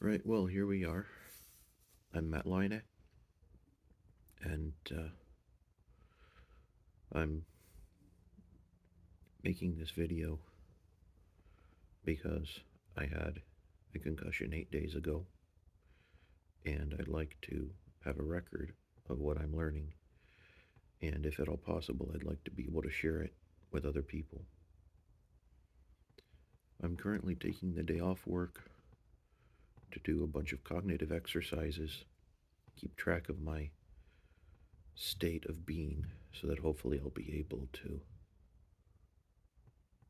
Right, well, here we are. I'm Matt Line, and I'm making this video because I had a concussion 8 days ago, and I'd like to have a record of what I'm learning, and if at all possible, I'd like to be able to share it with other people. I'm currently taking the day off work to do a bunch of cognitive exercises, keep track of my state of being, so that hopefully I'll be able to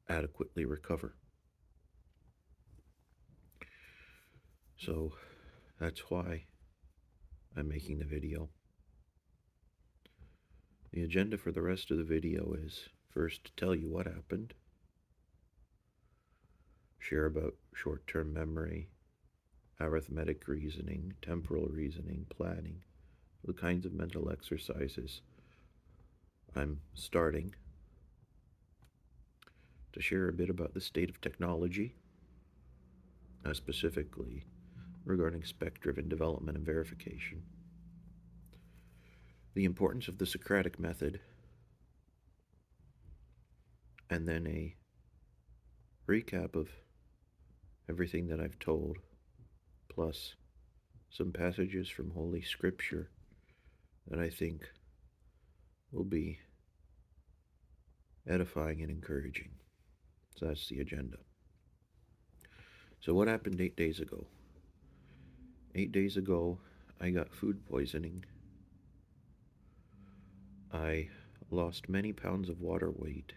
adequately recover. So that's why I'm making the video. The agenda for the rest of the video is first to tell you what happened, share about short-term memory, arithmetic reasoning, temporal reasoning, planning, the kinds of mental exercises I'm starting, to share a bit about the state of technology, specifically regarding spec-driven development and verification, the importance of the Socratic Method, and then a recap of everything that I've told, plus some passages from Holy Scripture that I think will be edifying and encouraging. So that's the agenda. So, what happened 8 days ago? 8 days ago, I got food poisoning. I lost many pounds of water weight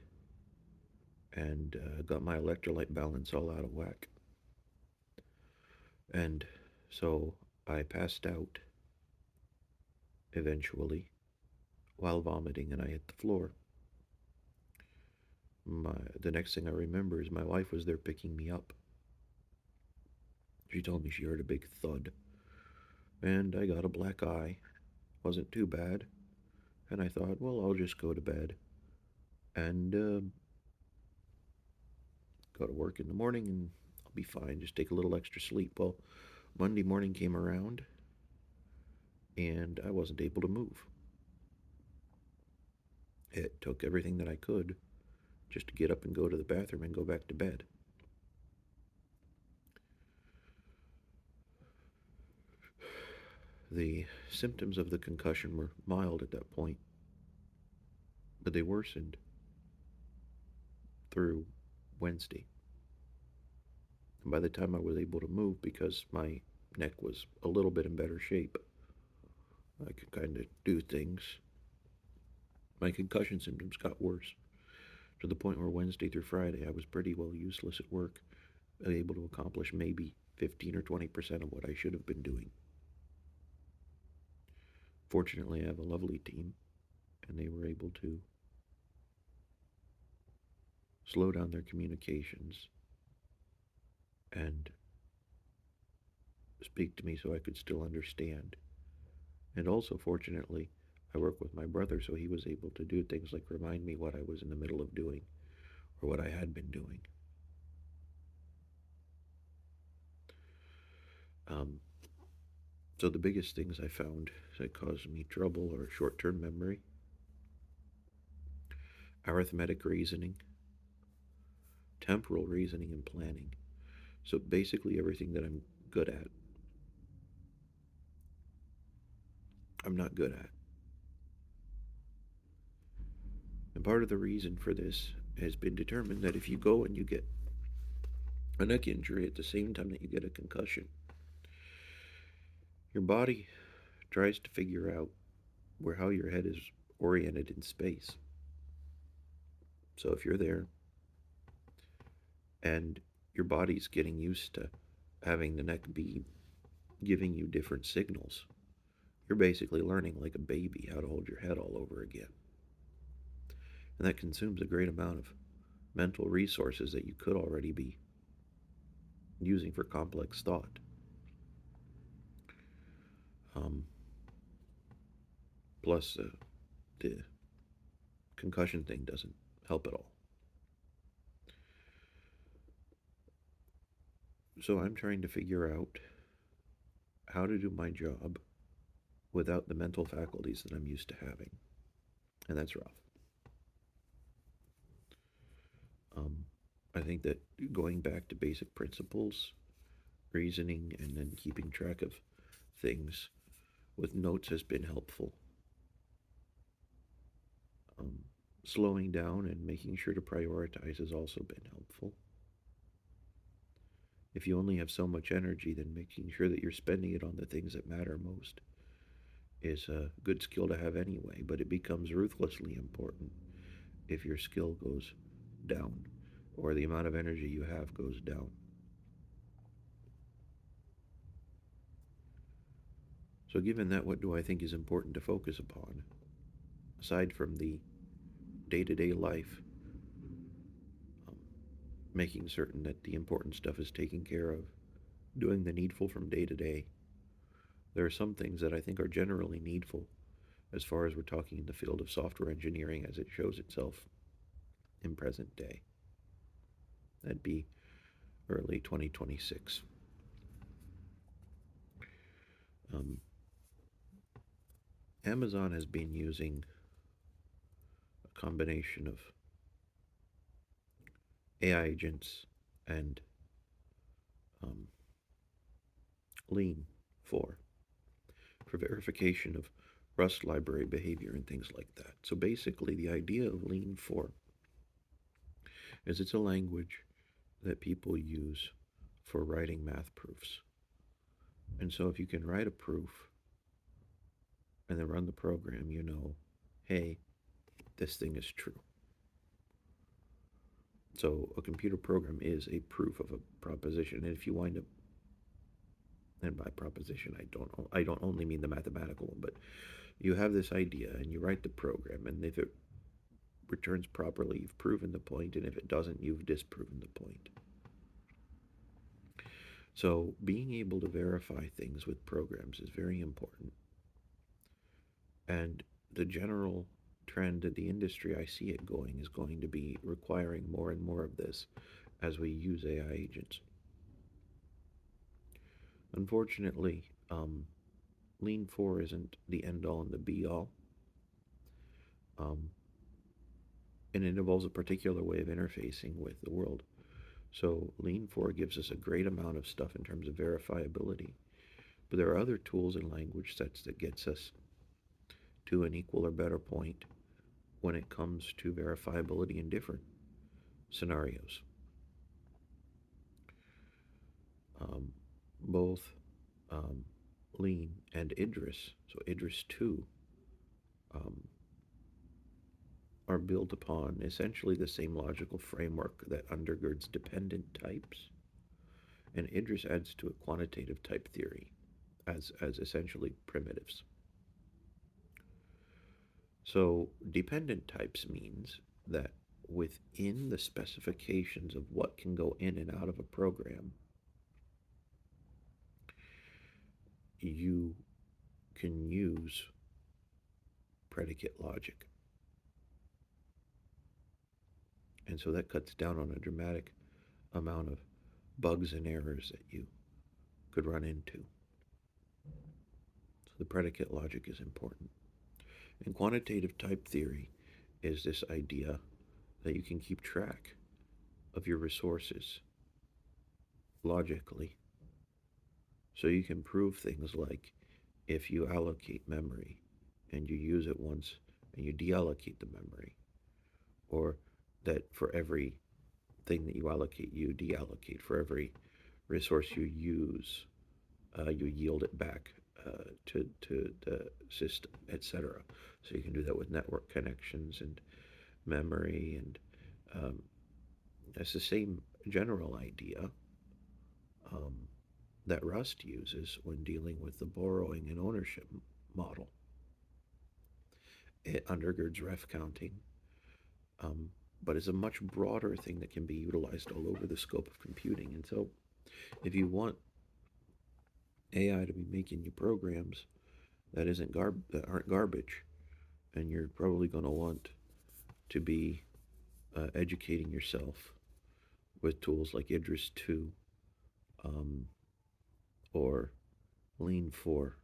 and got my electrolyte balance all out of whack. And so I passed out eventually while vomiting, and I hit the floor. The next thing I remember is my wife was there picking me up. She told me she heard a big thud, and I got a black eye. Wasn't too bad, and I thought, well, I'll just go to bed and go to work in the morning, and I'll be fine. Just take a little extra sleep. Well, Monday morning came around, and I wasn't able to move. It took everything that I could just to get up and go to the bathroom and go back to bed. The symptoms of the concussion were mild at that point, but they worsened through Wednesday. And by the time I was able to move, because my neck was a little bit in better shape, I could kind of do things. My concussion symptoms got worse to the point where Wednesday through Friday I was pretty well useless at work, able to accomplish maybe 15 or 20% of what I should have been doing. Fortunately, I have a lovely team, and they were able to slow down their communications and speak to me so I could still understand. And also, fortunately, I work with my brother, so he was able to do things like remind me what I was in the middle of doing or what I had been doing. Um, so the biggest things I found that caused me trouble are short-term memory, arithmetic reasoning, temporal reasoning, and planning. So basically everything that I'm good at, I'm not good at. And part of the reason for this has been determined that if you go and you get a neck injury at the same time that you get a concussion, your body tries to figure out where how your head is oriented in space. So if you're there and your body's getting used to having the neck be giving you different signals, you're basically learning like a baby how to hold your head all over again. And that consumes a great amount of mental resources that you could already be using for complex thought. Um, plus, the concussion thing doesn't help at all. So I'm trying to figure out how to do my job without the mental faculties that I'm used to having. And that's rough. Um, I think that going back to basic principles, reasoning, and then keeping track of things with notes has been helpful. Um, Slowing down and making sure to prioritize has also been helpful. If you only have so much energy, then making sure that you're spending it on the things that matter most is a good skill to have anyway, but it becomes ruthlessly important if your skill goes down or the amount of energy you have goes down. So, given that, what do I think is important to focus upon? Aside from the day to day life, um, making certain that the important stuff is taken care of, doing the needful from day to day, there are some things that I think are generally needful as far as we're talking in the field of software engineering as it shows itself in present day. That'd be early 2026. Um, Amazon has been using a combination of AI agents and um, Lean 4 for verification of Rust library behavior and things like that. So basically, the idea of Lean 4 is it's a language that people use for writing math proofs. And so if you can write a proof and then run the program, you know, hey, this thing is true. So a computer program is a proof of a proposition. And if you wind up, and by proposition I don't only mean the mathematical one, but you have this idea and you write the program, and if it returns properly, you've proven the point, and if it doesn't, you've disproven the point. So being able to verify things with programs is very important. And the general trend in the industry, I see it going, is going to be requiring more and more of this as we use AI agents. Unfortunately, Lean 4 isn't the end all and the be all. Um, and it involves a particular way of interfacing with the world. So Lean 4 gives us a great amount of stuff in terms of verifiability. But there are other tools and language sets that gets us to an equal or better point when it comes to verifiability in different scenarios. Um, both um, Lean and Idris, so Idris 2, um, are built upon essentially the same logical framework that undergirds dependent types. And Idris adds to a quantitative type theory as essentially primitives. So dependent types means that within the specifications of what can go in and out of a program, you can use predicate logic. And so that cuts down on a dramatic amount of bugs and errors that you could run into. So the predicate logic is important. And quantitative type theory is this idea that you can keep track of your resources logically. So you can prove things like if you allocate memory and you use it once and you deallocate the memory, or that for every thing that you allocate, you deallocate. For every resource you use, you yield it back to the system, etc. So you can do that with network connections and memory, and it's the same general idea um, that Rust uses when dealing with the borrowing and ownership model. It undergirds ref counting, um, but is a much broader thing that can be utilized all over the scope of computing. And so, if you want AI to be making you programs that aren't garbage, and you're probably going to want to be educating yourself with tools like Idris 2, um, or lean for.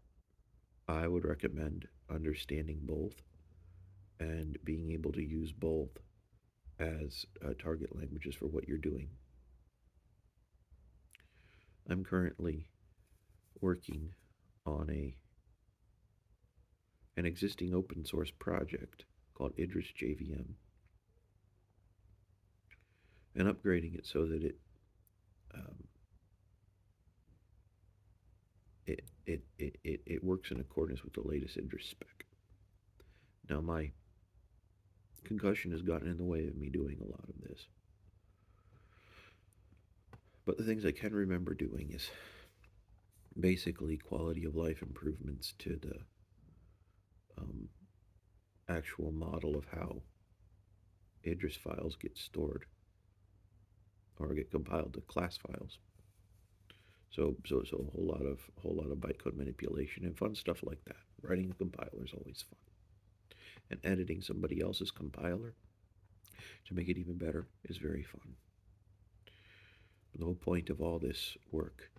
I would recommend understanding both and being able to use both as target languages for what you're doing. I'm currently working on an existing open source project called Idris JVM and upgrading it so that um, it works in accordance with the latest Idris spec. Now, my concussion has gotten in the way of me doing a lot of this, but the things I can remember doing is basically quality of life improvements to the um, actual model of how Idris files get stored or get compiled to class files. So a whole lot of bytecode manipulation and fun stuff like that. Writing a compiler is always fun, and editing somebody else's compiler to make it even better is very fun. The whole point of all this work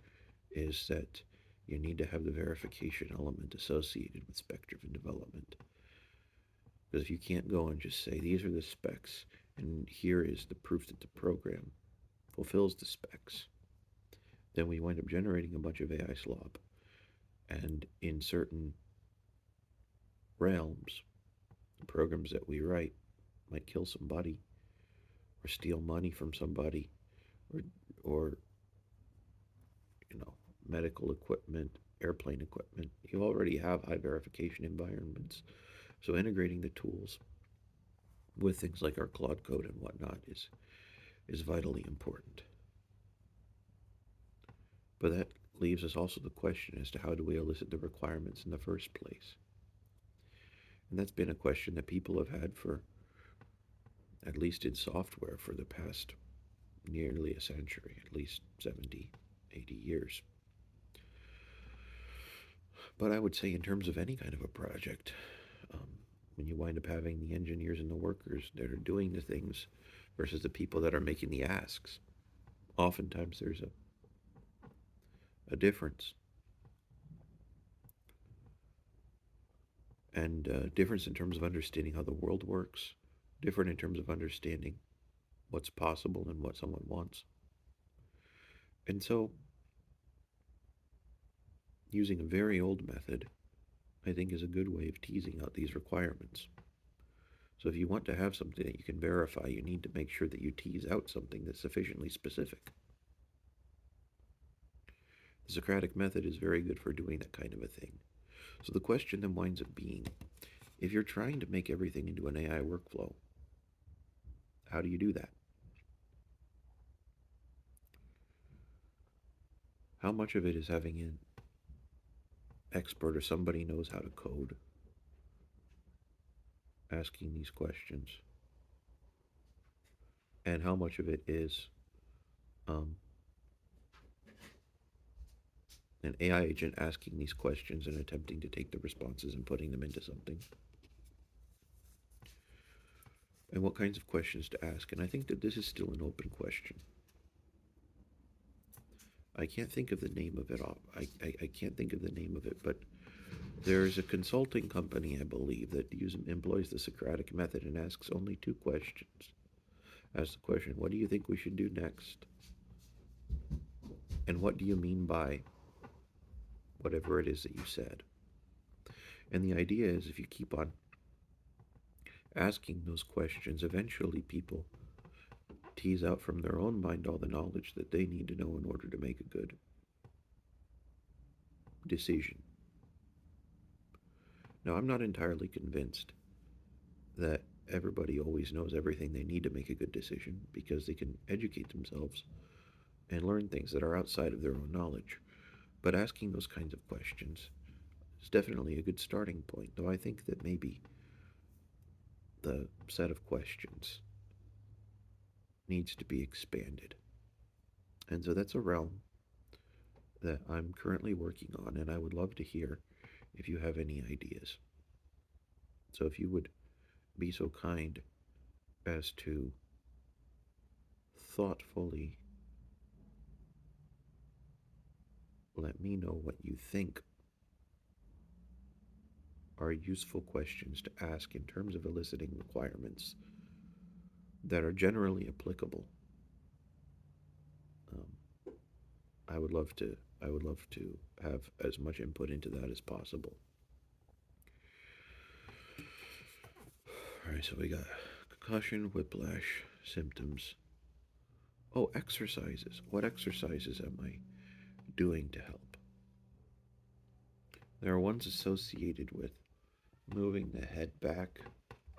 is that you need to have the verification element associated with spec driven development. Because if you can't go and just say, these are the specs, and here is the proof that the program fulfills the specs, then we wind up generating a bunch of AI slop. And in certain realms, the programs that we write might kill somebody or steal money from somebody or, or medical equipment, airplane equipment. You already have high verification environments. So integrating the tools with things like our Claude code and whatnot is vitally important. But that leaves us also the question as to how do we elicit the requirements in the first place? And that's been a question that people have had for, at least in software, for the past nearly a century, at least 70, 80 years. But I would say, in terms of any kind of a project, um, when you wind up having the engineers and the workers that are doing the things versus the people that are making the asks, oftentimes there's a difference. And difference in terms of understanding how the world works, different in terms of understanding what's possible and what someone wants. And so, using a very old method, I think, is a good way of teasing out these requirements. So, if you want to have something that you can verify, you need to make sure that you tease out something that's sufficiently specific. The Socratic Method is very good for doing that kind of a thing. So, the question then winds up being, if you're trying to make everything into an AI workflow, how do you do that? How much of it is having an expert or somebody knows how to code asking these questions? And how much of it is um, an AI agent asking these questions and attempting to take the responses and putting them into something? And what kinds of questions to ask? And I think that this is still an open question. I can't think of the name of it off. I can't think of the name of it, but there's a consulting company, I believe, that employs the Socratic method and asks only two questions. Asks the question, what do you think we should do next? And what do you mean by whatever it is that you said? And the idea is, if you keep on asking those questions, eventually people tease out from their own mind all the knowledge that they need to know in order to make a good decision. Now, I'm not entirely convinced that everybody always knows everything they need to make a good decision, because they can educate themselves and learn things that are outside of their own knowledge. But asking those kinds of questions is definitely a good starting point, though I think that maybe the set of questions needs to be expanded. And so that's a realm that I'm currently working on, and I would love to hear if you have any ideas. So if you would be so kind as to thoughtfully let me know what you think are useful questions to ask in terms of eliciting requirements that are generally applicable. Um, I would love to. I would love to have as much input into that as possible. All right, so we got concussion, whiplash, symptoms. Oh, exercises. What exercises am I doing to help? There are ones associated with moving the head back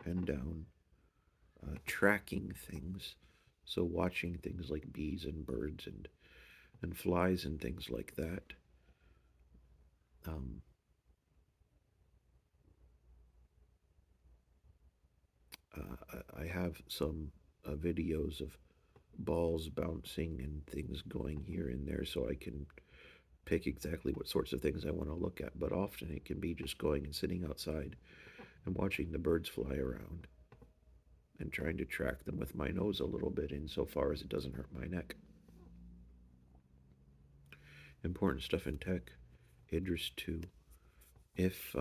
and down, tracking things. So, watching things like bees and birds and flies and things like that. Um, I have some videos of balls bouncing and things going here and there so I can pick exactly what sorts of things I want to look at. But often it can be just going and sitting outside and watching the birds fly around and trying to track them with my nose a little bit insofar as it doesn't hurt my neck. Important stuff in tech. Idris 2. If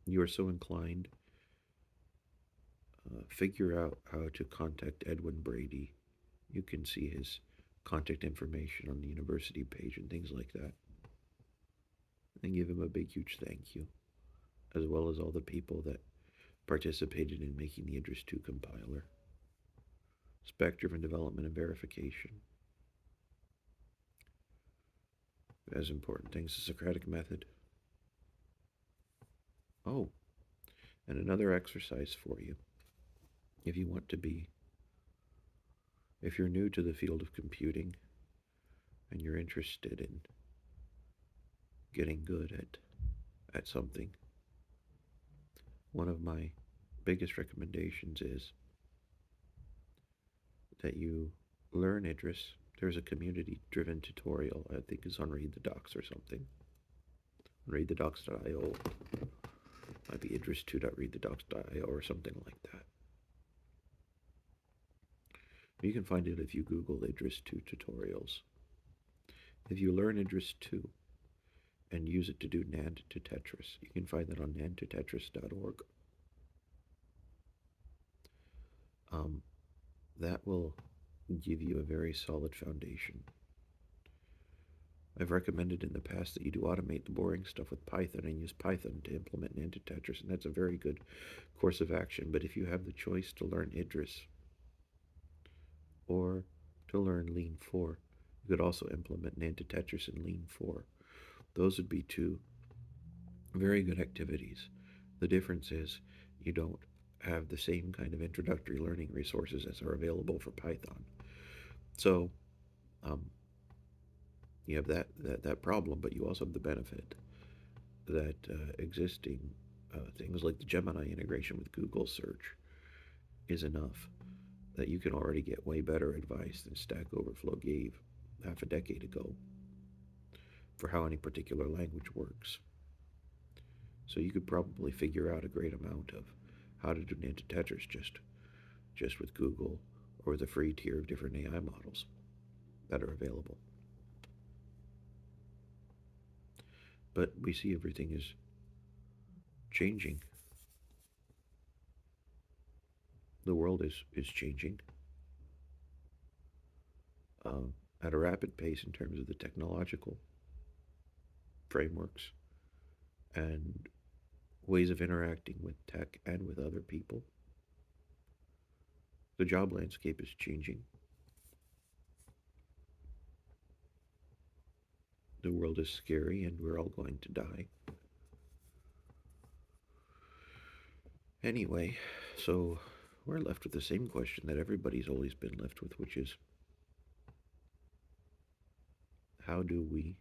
you are so inclined, figure out how to contact Edwin Brady. You can see his contact information on the university page and things like that. And give him a big, huge thank you, as well as all the people that participated in making the Idris 2 compiler. Spec-driven development and verification. As important things, the Socratic Method. Oh, and another exercise for you. If you want to be, if you're new to the field of computing and you're interested in getting good at something, one of my biggest recommendations is that you learn Idris. There's a community driven tutorial, I think it's on Read the Docs or something. Readthedocs.io. Might be idris2.readthedocs.io or something like that. You can find it if you Google Idris 2 tutorials. If you learn Idris 2 and use it to do NAND to Tetris, you can find that on nandtotetris.org. Um, that will give you a very solid foundation. I've recommended in the past that you do automate the boring stuff with Python and use Python to implement NAND to Tetris, and that's a very good course of action. But if you have the choice to learn Idris or to learn Lean 4, you could also implement NAND to Tetris in Lean 4. Those would be two very good activities. The difference is you don't have the same kind of introductory learning resources as are available for Python. So um, you have that problem, but you also have the benefit that existing things like the Gemini integration with Google search is enough that you can already get way better advice than Stack Overflow gave half a decade ago for how any particular language works. So you could probably figure out a great amount of how to do Ninja Tetris just with Google or the free tier of different AI models that are available. But we see everything is changing. The world is changing at a rapid pace in terms of the technological frameworks and ways of interacting with tech and with other people. The job landscape is changing. The world is scary and we're all going to die. Anyway, so we're left with the same question that everybody's always been left with, which is how do we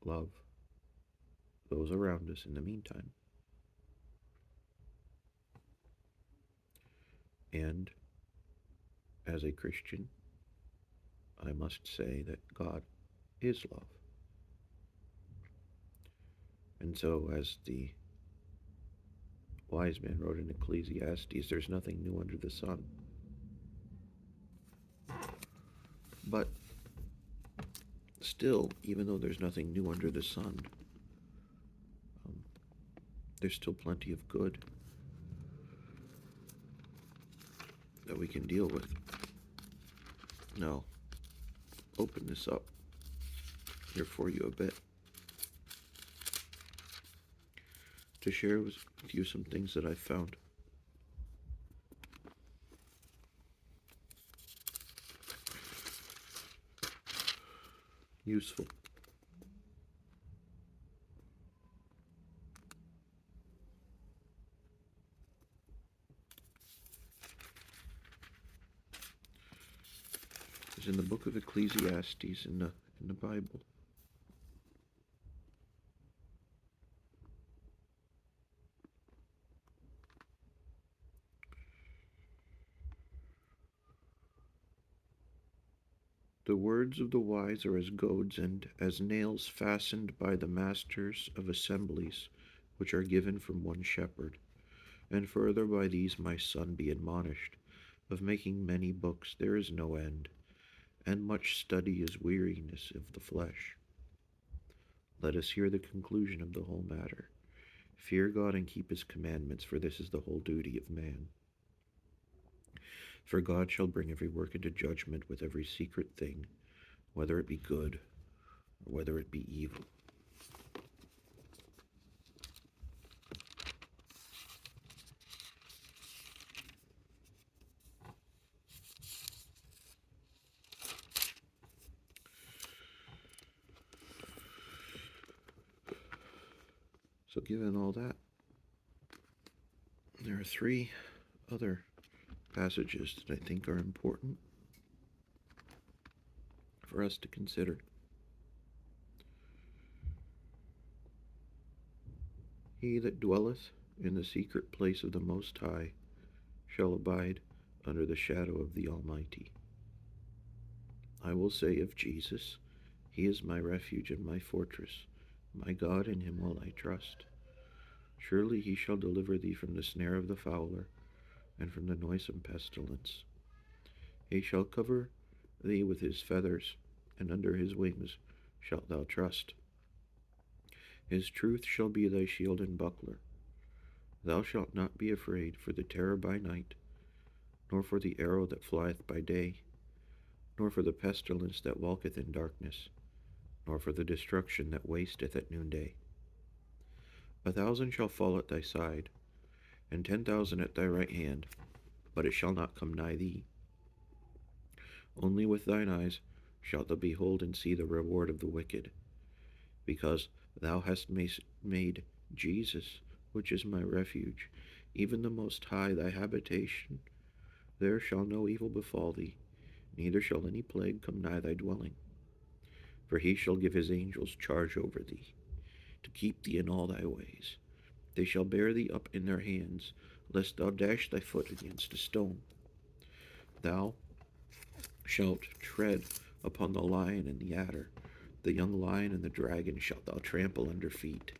love those around us in the meantime? And as a Christian, I must say that God is love. And so, as the wise man wrote in Ecclesiastes, there's nothing new under the sun. But Still, even though there's nothing new under the sun, um, there's still plenty of good that we can deal with. Now, open this up here for you a bit to share with you some things that I found useful. It's in the book of Ecclesiastes in the Bible. The words of the wise are as goads and as nails fastened by the masters of assemblies, which are given from one shepherd. And further by these, my son, be admonished. Of making many books there is no end, and much study is weariness of the flesh. Let us hear the conclusion of the whole matter. Fear God and keep his commandments, for this is the whole duty of man. For God shall bring every work into judgment with every secret thing, whether it be good or whether it be evil. So given all that, there are three other passages that I think are important for us to consider. He that dwelleth in the secret place of the Most High shall abide under the shadow of the Almighty. I will say of Jesus, he is my refuge and my fortress, my God, in him will I trust. Surely he shall deliver thee from the snare of the fowler, and from the noisome pestilence. He shall cover thee with his feathers, and under his wings shalt thou trust. His truth shall be thy shield and buckler. Thou shalt not be afraid for the terror by night, nor for the arrow that flieth by day, nor for the pestilence that walketh in darkness, nor for the destruction that wasteth at noonday. 1,000 shall fall at thy side, and 10,000 at thy right hand, but it shall not come nigh thee. Only with thine eyes shalt thou behold and see the reward of the wicked, because thou hast made Jesus, which is my refuge, even the Most High, thy habitation. There shall no evil befall thee, neither shall any plague come nigh thy dwelling. For he shall give his angels charge over thee, to keep thee in all thy ways. They shall bear thee up in their hands, lest thou dash thy foot against a stone. Thou shalt tread upon the lion and the adder, the young lion and the dragon shalt thou trample under feet.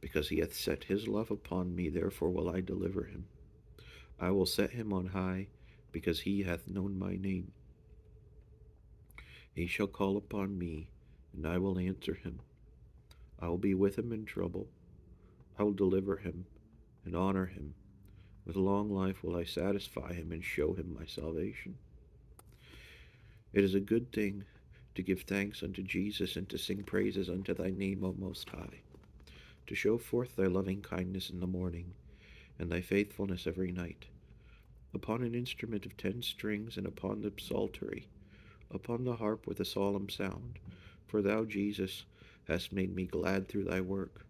Because he hath set his love upon me, therefore will I deliver him. I will set him on high, because he hath known my name. He shall call upon me, and I will answer him. I will be with him in trouble. I will deliver him and honor him. With long life will I satisfy him and show him my salvation. It is a good thing to give thanks unto Jesus and to sing praises unto thy name, O Most High, to show forth thy loving kindness in the morning and thy faithfulness every night, upon an instrument of 10 strings and upon the psaltery, upon the harp with a solemn sound, for thou, Jesus, hast made me glad through thy work.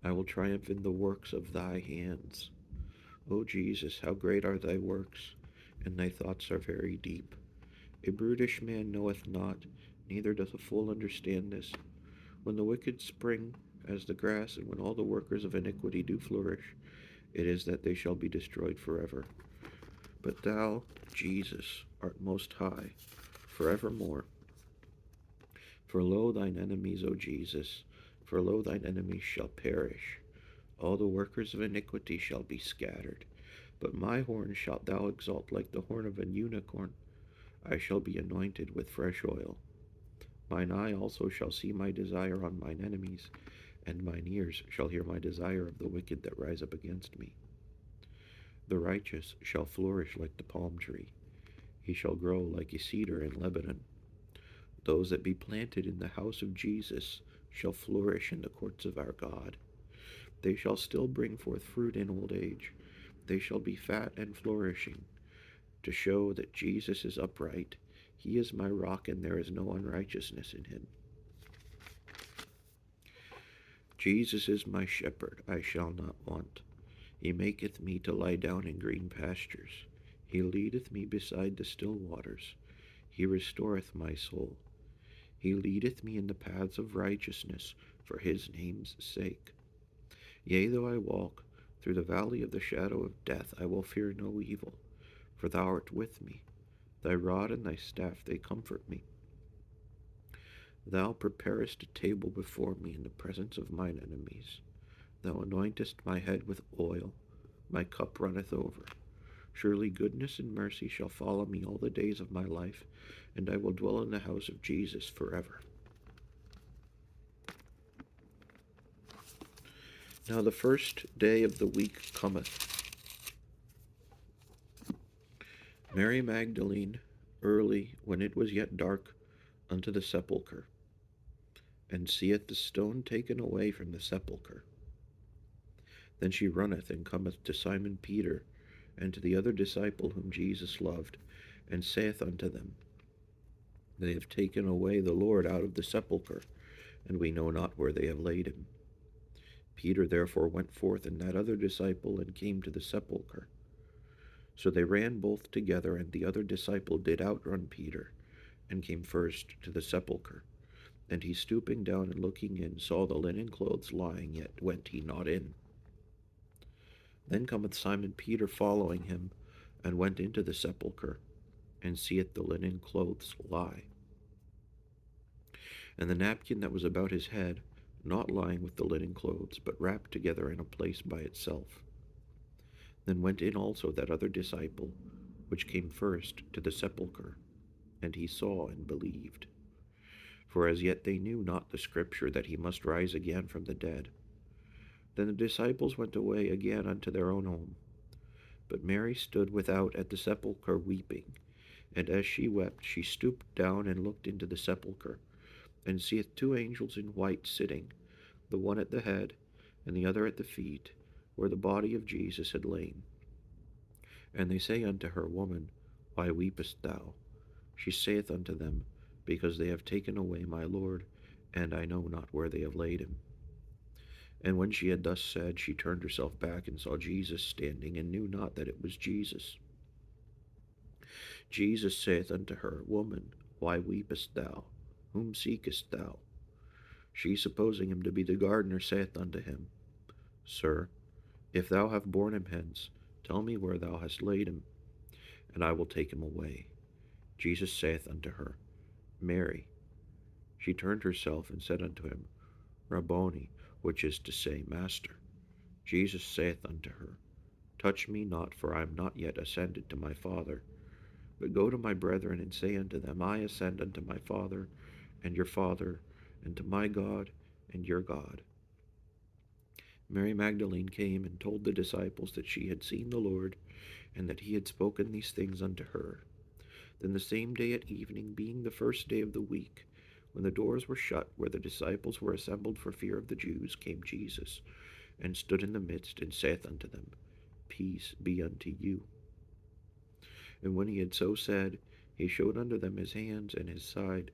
I will triumph in the works of thy hands. O Jesus, how great are thy works, and thy thoughts are very deep. A brutish man knoweth not, neither doth a fool understand this. When the wicked spring as the grass, and when all the workers of iniquity do flourish, it is that they shall be destroyed forever. But thou, Jesus, art most high, forevermore. For lo, thine enemies, O Jesus, for lo, thine enemies shall perish. All the workers of iniquity shall be scattered. But my horn shalt thou exalt like the horn of an unicorn. I shall be anointed with fresh oil. Mine eye also shall see my desire on mine enemies, and mine ears shall hear my desire of the wicked that rise up against me. The righteous shall flourish like the palm tree. He shall grow like a cedar in Lebanon. Those that be planted in the house of Jesus shall flourish in the courts of our God. They shall still bring forth fruit in old age. They shall be fat and flourishing, to show that Jesus is upright. He is my rock, and there is no unrighteousness in him. Jesus is my shepherd, I shall not want. He maketh me to lie down in green pastures. He leadeth me beside the still waters. He restoreth my soul. He leadeth me in the paths of righteousness for his name's sake. Yea, though I walk through the valley of the shadow of death, I will fear no evil, for thou art with me. Thy rod and thy staff, they comfort me. Thou preparest a table before me in the presence of mine enemies. Thou anointest my head with oil, my cup runneth over. Surely goodness and mercy shall follow me all the days of my life, and I will dwell in the house of Jesus forever. Now the first day of the week cometh. Mary Magdalene, early, when it was yet dark, unto the sepulchre, and seeth the stone taken away from the sepulchre. Then she runneth and cometh to Simon Peter, and to the other disciple whom Jesus loved, and saith unto them, They have taken away the Lord out of the sepulchre, and we know not where they have laid him. Peter therefore went forth, and that other disciple, and came to the sepulchre. So they ran both together, and the other disciple did outrun Peter, and came first to the sepulchre. And he, stooping down and looking in, saw the linen clothes lying, yet went he not in. Then cometh Simon Peter following him, and went into the sepulchre, and seeth the linen clothes lie, and the napkin that was about his head, not lying with the linen clothes, but wrapped together in a place by itself. Then went in also that other disciple, which came first to the sepulchre, and he saw and believed. For as yet they knew not the scripture, that he must rise again from the dead. Then the disciples went away again unto their own home. But Mary stood without at the sepulchre weeping. And as she wept, she stooped down and looked into the sepulchre, and seeth two angels in white sitting, the one at the head, and the other at the feet, where the body of Jesus had lain. And they say unto her, Woman, why weepest thou? She saith unto them, Because they have taken away my Lord, and I know not where they have laid him. And when she had thus said, she turned herself back, and saw Jesus standing, and knew not that it was Jesus. Jesus saith unto her, Woman, why weepest thou? Whom seekest thou? She, supposing him to be the gardener, saith unto him, Sir, if thou have borne him hence, tell me where thou hast laid him, and I will take him away. Jesus saith unto her, Mary. She turned herself and said unto him, Rabboni, which is to say, Master. Jesus saith unto her, Touch me not, for I am not yet ascended to my Father, but go to my brethren and say unto them, I ascend unto my Father and your Father, and to my God and your God. Mary Magdalene came and told the disciples that she had seen the Lord, and that he had spoken these things unto her. Then the same day at evening, being the first day of the week, when the doors were shut where the disciples were assembled for fear of the Jews, came Jesus, and stood in the midst, and saith unto them, Peace be unto you. And when he had so said, he showed unto them his hands and his side.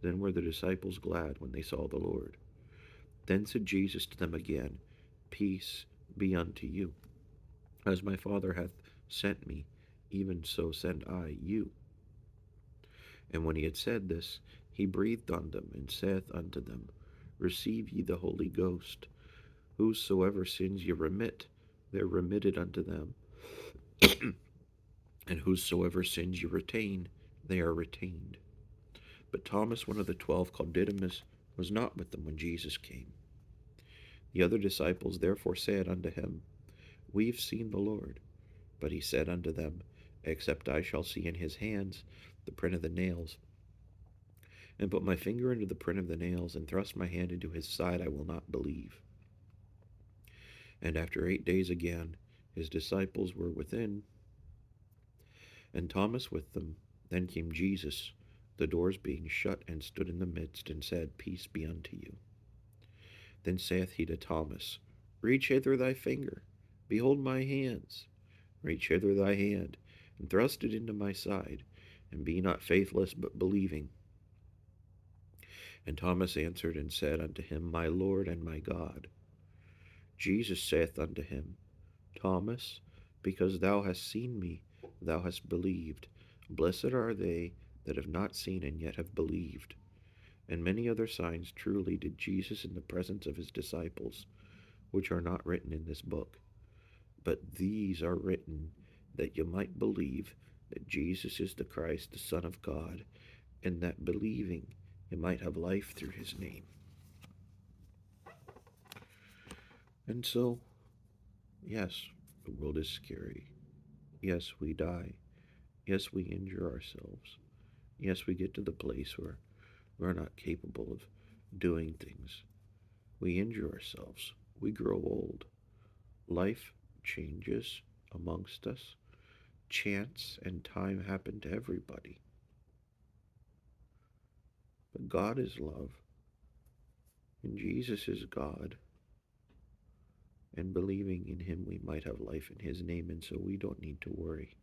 Then were the disciples glad when they saw the Lord. Then said Jesus to them again, Peace be unto you. As my Father hath sent me, even so send I you. And when he had said this, he breathed on them, and saith unto them, Receive ye the Holy Ghost. Whosoever sins ye remit, they're remitted unto them. And whosoever sins ye retain, they are retained. But Thomas, one of the 12, called Didymus, was not with them when Jesus came. The other disciples therefore said unto him, We have seen the Lord. But he said unto them, Except I shall see in his hands the print of the nails, and put my finger into the print of the nails, and thrust my hand into his side, I will not believe. And after 8 days again, his disciples were within, and Thomas with them. Then came Jesus, the doors being shut, and stood in the midst, and said, Peace be unto you. Then saith he to Thomas, Reach hither thy finger, behold my hands. Reach hither thy hand, and thrust it into my side, and be not faithless, but believing. And Thomas answered and said unto him, My Lord and my God. Jesus saith unto him, Thomas, because thou hast seen me, thou hast believed. Blessed are they that have not seen and yet have believed. And many other signs truly did Jesus in the presence of his disciples, which are not written in this book. But these are written that you might believe that Jesus is the Christ, the Son of God, and that believing you might have life through his name. And so, yes, the world is scary. Yes, we die. Yes, we injure ourselves. Yes, we get to the place where we're not capable of doing things. We injure ourselves. We grow old. Life changes amongst us. Chance and time happen to everybody. But God is love, and Jesus is God, and believing in him we might have life in his name, and so we don't need to worry.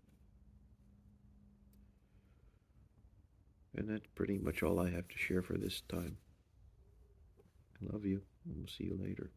And that's pretty much all I have to share for this time. I love you, and we'll see you later.